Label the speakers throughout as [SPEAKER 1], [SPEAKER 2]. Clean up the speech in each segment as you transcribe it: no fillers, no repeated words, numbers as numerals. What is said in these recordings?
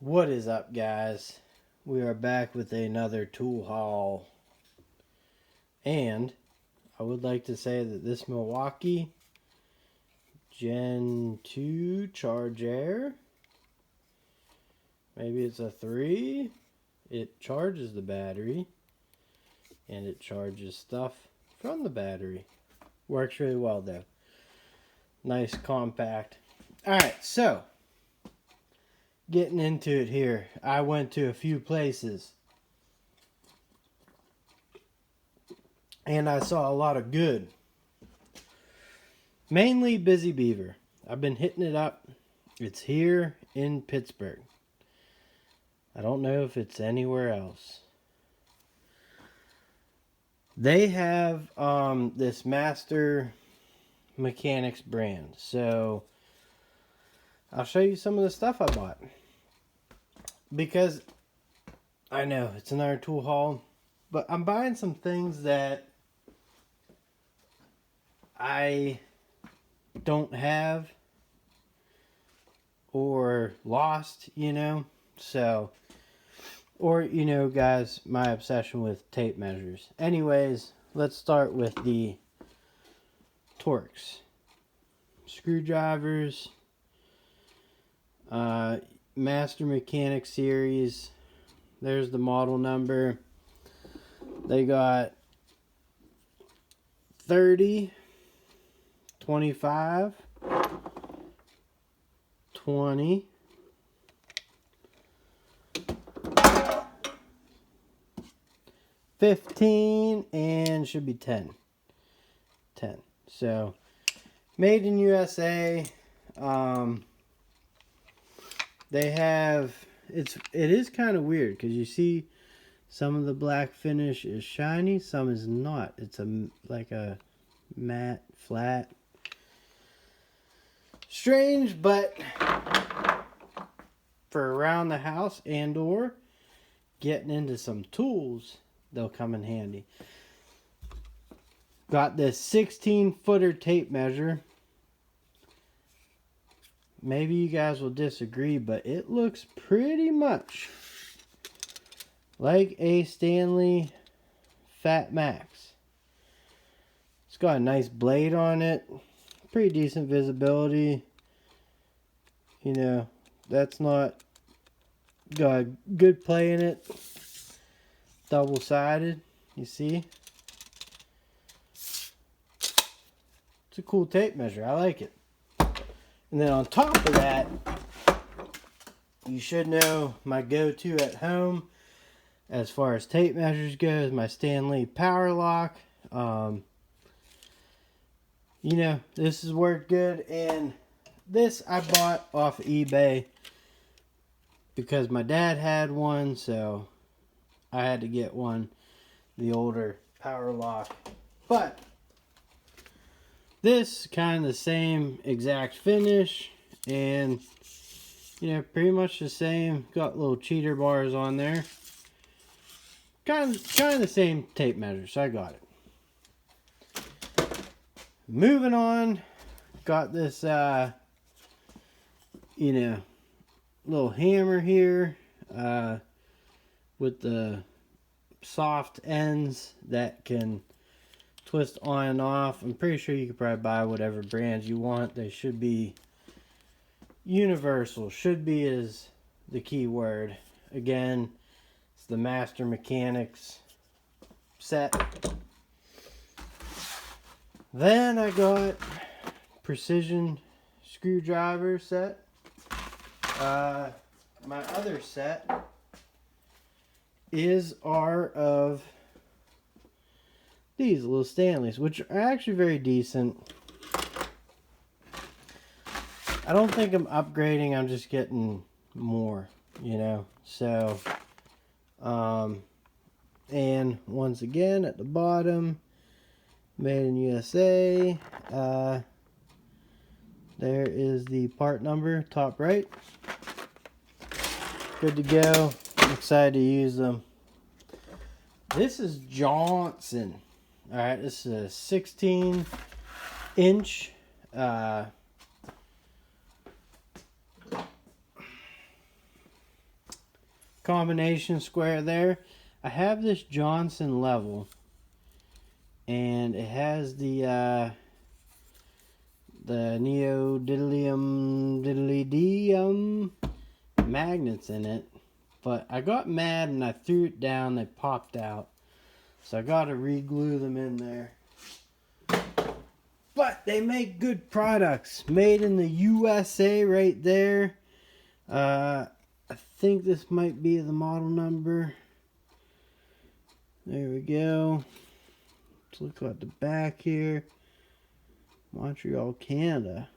[SPEAKER 1] What is up, guys? We are back with another tool haul, and I would like to say that this Milwaukee Gen 2 Charge Air, maybe it's a 3, it charges the battery and it charges stuff from the battery. Works really well though. Nice, compact. Alright, so getting into it here. I went to a few places and I saw a lot of good. Mainly Busy Beaver. I've been hitting it up. It's here in Pittsburgh. I don't know if it's anywhere else. They have this Master Mechanics brand. So I'll show you some of the stuff I bought. Because I know it's another tool haul, but I'm buying some things that I don't have or lost, so, or guys, my obsession with tape measures. Anyways, let's start with the Torx screwdrivers, Master Mechanic series. There's the model number. They got 30, 25, 20, 15, and should be 10. So, made in USA. They have, it is kind of weird because you see some of the black finish is shiny, some is not. It's like a matte, flat. Strange, but for around the house and or getting into some tools, they'll come in handy. Got this 16-footer tape measure. Maybe you guys will disagree, but it looks pretty much like a Stanley Fat Max. It's got a nice blade on it. Pretty decent visibility. That's not got a good play in it. Double-sided, you see? It's a cool tape measure. I like it. And then on top of that, you should know my go-to at home as far as tape measures goes, my Stanley Power Lock. This has worked good, and this I bought off eBay because my dad had one, so I had to get one, the older Power Lock. But this kind of the same exact finish, and pretty much the same. Got little cheater bars on there. Kind of the same tape measure, so I got it. Moving on, got this little hammer here with the soft ends that can twist on and off. I'm pretty sure you could probably buy whatever brands you want. They should be universal. Should be is the key word. Again, it's the Master Mechanics set. Then I got precision screwdriver set. My other set is of these little Stanleys, which are actually very decent. I don't think I'm upgrading, I'm just getting more, so, and once again at the bottom, made in USA. There is the part number, top right. Good to go. I'm excited to use them. This is Johnson. Alright, this is a 16-inch combination square there. I have this Johnson level, and it has the neodymium magnets in it, but I got mad and I threw it down. They popped out, so I got to re-glue them in there. But they make good products, made in the USA right there. I think this might be the model number. There we go. Let's look at the back here. Montreal, Canada.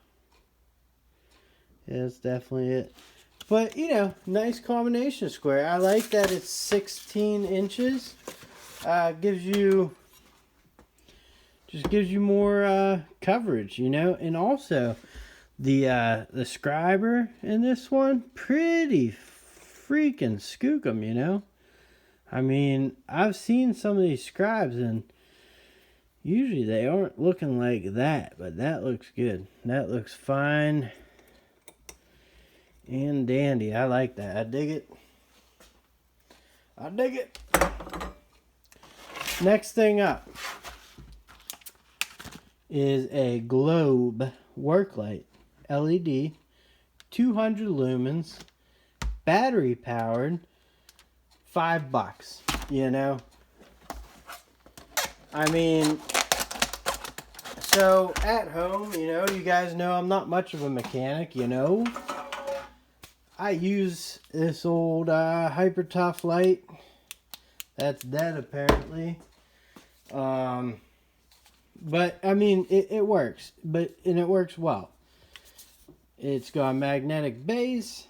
[SPEAKER 1] Yeah, that's definitely it. But, you know, nice combination square. I like that it's 16 inches. Gives you more coverage, you know. And also, the scriber in this one, pretty freaking skookum, you know. I mean, I've seen some of these scribes, and usually they aren't looking like that, but that looks good. That looks fine and dandy. I like that. I dig it. I dig it. Next thing up is a globe work light, LED, 200 lumens, battery powered, $5, you know. I mean, so at home, you know, you guys know I'm not much of a mechanic, you know. I use this old Hyper Tough light that's dead apparently. But I mean, it works, and it works well. It's got a magnetic base.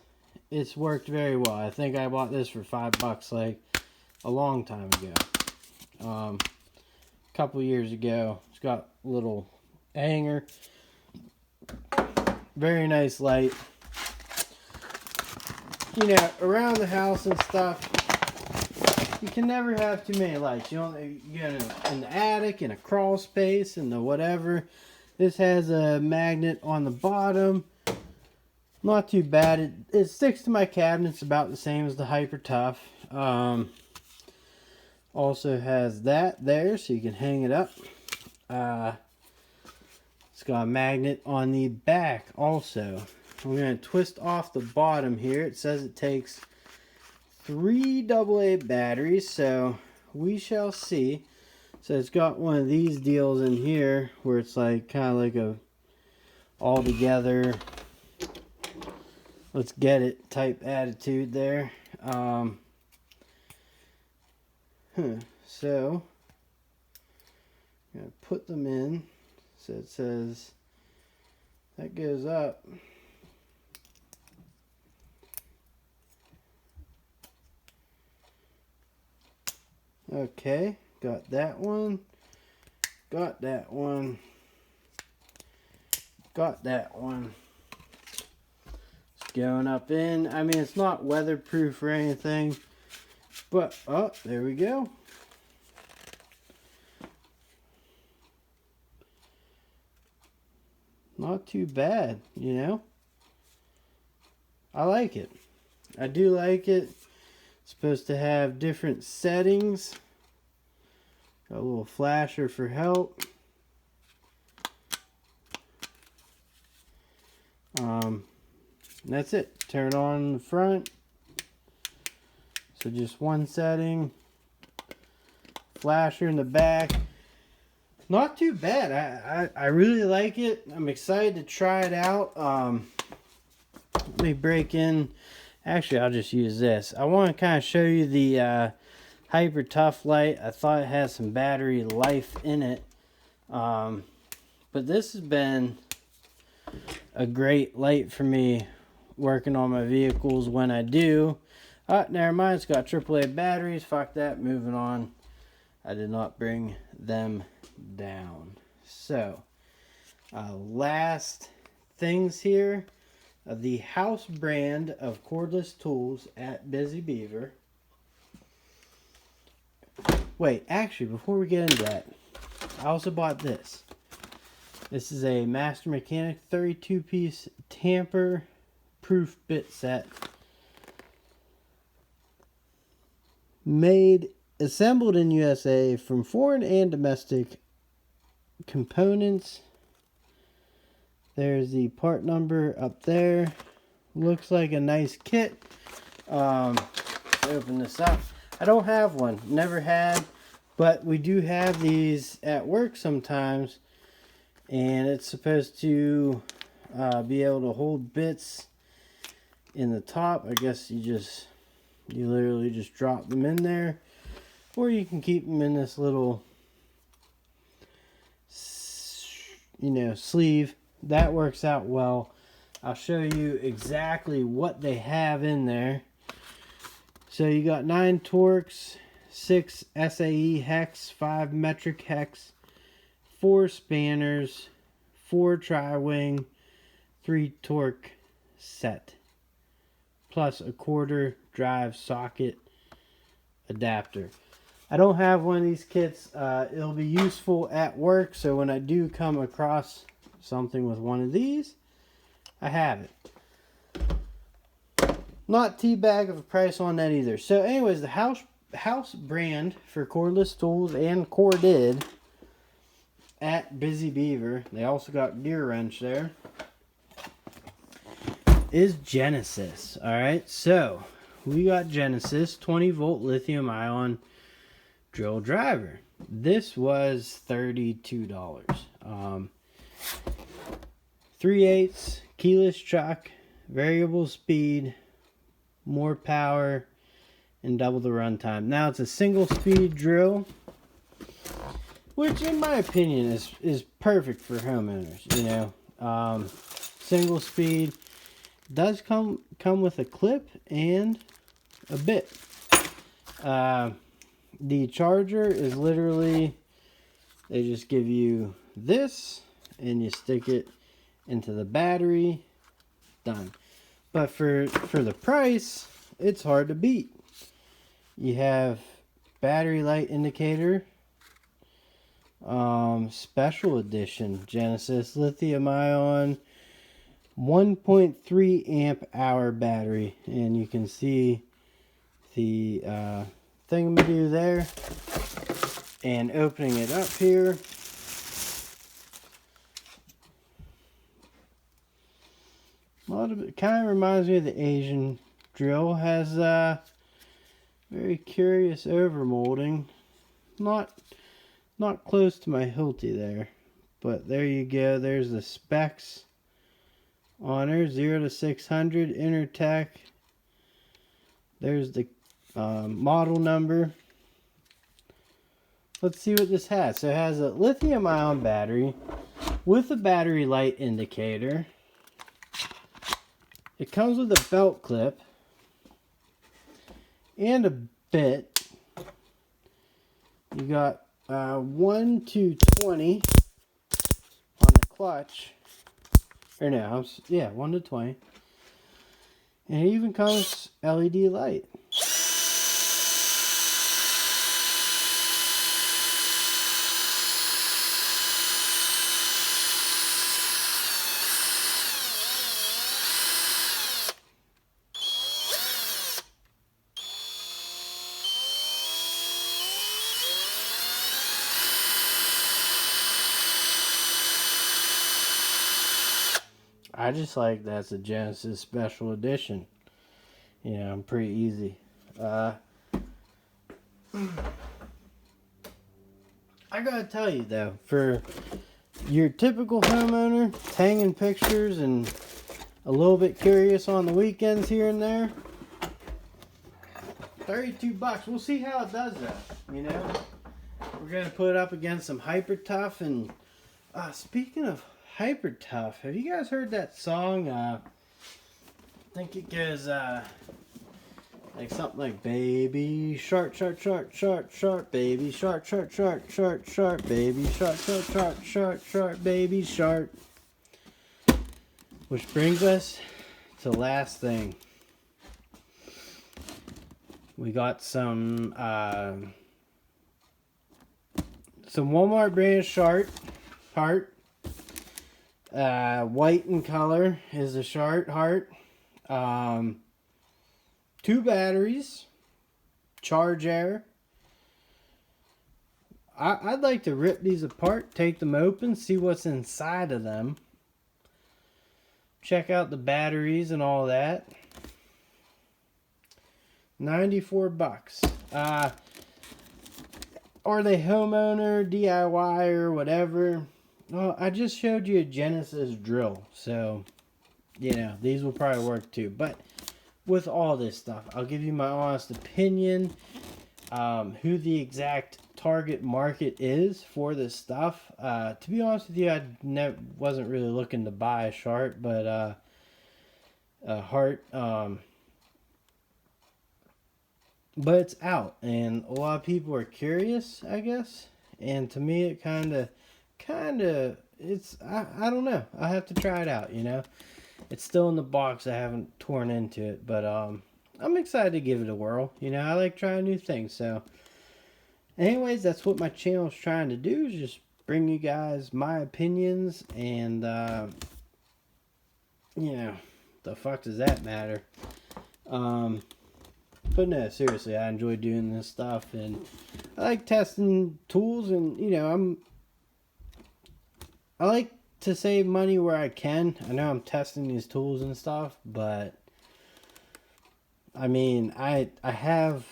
[SPEAKER 1] It's worked very well. I think I bought this for $5 like a long time ago. A couple years ago. It's got a little hanger. Very nice light. You know, around the house and stuff, you can never have too many lights. You know, you get in the attic, in a crawl space, in the whatever. This has a magnet on the bottom. Not too bad. It sticks to my cabinets about the same as the Hyper Tough. Also has that there, so you can hang it up. It's got a magnet on the back also. We're going to twist off the bottom here. It says it takes 3 AA batteries, so we shall see. So it's got one of these deals in here where it's like kind of like a all together, let's get it type attitude there. So I'm gonna put them in. So it says that goes up. Okay, got that one. Got that one. Got that one. It's going up in. I mean, it's not weatherproof or anything. But, oh, there we go. Not too bad, you know. I like it. I do like it. It's supposed to have different settings. Got a little flasher for help. That's it. Turn on in the front. So just one setting. Flasher in the back. Not too bad. I really like it. I'm excited to try it out. Let me break in. Actually, I'll just use this. I want to kind of show you the Hyper Tough light. I thought it had some battery life in it. But this has been a great light for me working on my vehicles when I do. Never mind. It's got AAA batteries. Fuck that. Moving on. I did not bring them down. So, last things here. The house brand of cordless tools at Busy Beaver. Wait, actually, before we get into that, I also bought this. This is a Master Mechanic 32-piece tamper-proof bit set. assembled in USA from foreign and domestic components. There's the part number up there. Looks like a nice kit. Open this up. I don't have one. Never had. But we do have these at work sometimes. And it's supposed to be able to hold bits in the top. I guess you literally just drop them in there. Or you can keep them in this little, sleeve. That works out well. I'll show you exactly what they have in there. So you got 9 Torx, 6 SAE hex, 5 metric hex, 4 spanners, 4 tri-wing, 3 torque set, plus a quarter drive socket adapter. I don't have one of these kits. It'll be useful at work, so when I do come across something with one of these, I have it. Not teabag of a price on that either. So anyways, the house brand for cordless tools and corded at Busy Beaver, they also got gear wrench there, is Genesis. Alright, so we got Genesis 20 volt lithium ion drill driver. This was $32. 3/8 keyless chuck, variable speed, more power, and double the runtime. Now it's a single speed drill, which in my opinion is perfect for homeowners. Single speed does come with a clip and a bit. The charger is literally, they just give you this and you stick it into the battery. Done. But for the price, it's hard to beat. You have battery light indicator, special edition Genesis lithium ion 1.3 amp hour battery, and you can see the thingamajig there. And opening it up here, a lot of it kind of reminds me of the Asian drill. Has very curious overmolding. Not close to my Hilti there, but there you go. There's the specs on her, 0 to 600 Intertech. There's the model number. Let's see what this has. So it has a lithium ion battery with a battery light indicator. It comes with a belt clip and a bit. You got 1 to 20 on the clutch. Or no, 1 to 20. And it even comes LED light. I just like that's a Genesis special edition. Pretty easy. I gotta tell you though, for your typical homeowner, hanging pictures and a little bit curious on the weekends here and there, $32. We'll see how it does though. We're gonna put it up against some Hyper Tough. And speaking of Hyper Tough, have you guys heard that song? I think it goes like something like baby shark, shark, shark, shark, shark, baby shark, shark, shark, shark, shark, baby shark, shark, shark, shark, shark, baby shark. Which brings us to the last thing. We got some Walmart brand heart. White in color is the heart. 2 batteries, charge error. I'd like to rip these apart, take them open, see what's inside of them. Check out the batteries and all that. 94 bucks. Are they homeowner, DIY, or whatever? Well, I just showed you a Genesis drill, so, you know, these will probably work too. But with all this stuff, I'll give you my honest opinion. Who the exact target market is for this stuff. To be honest with you, I wasn't really looking to buy a shark, but a heart. But it's out, and a lot of people are curious, I guess. And to me, it kind of, it's, I don't know. I have to try it out, you know. It's still in the box. I haven't torn into it, but I'm excited to give it a whirl. You know, I like trying new things. So, anyways, that's what my channel is trying to do, is just bring you guys my opinions, and you know, the fuck does that matter? But no, seriously, I enjoy doing this stuff, and I like testing tools, and you know, I like to save money where I can. I know I'm testing these tools and stuff, but I mean, I have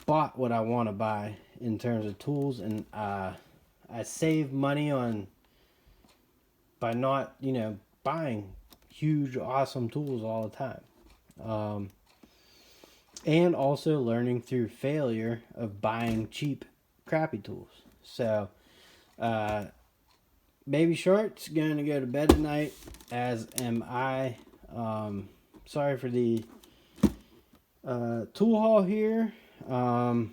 [SPEAKER 1] bought what I want to buy in terms of tools, and I save money by not, you know, buying huge awesome tools all the time. And also learning through failure of buying cheap crappy tools. So Baby Shark's gonna go to bed tonight, as am I. Sorry for the tool haul here. But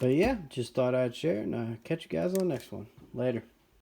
[SPEAKER 1] yeah, just thought I'd share, and catch you guys on the next one. Later.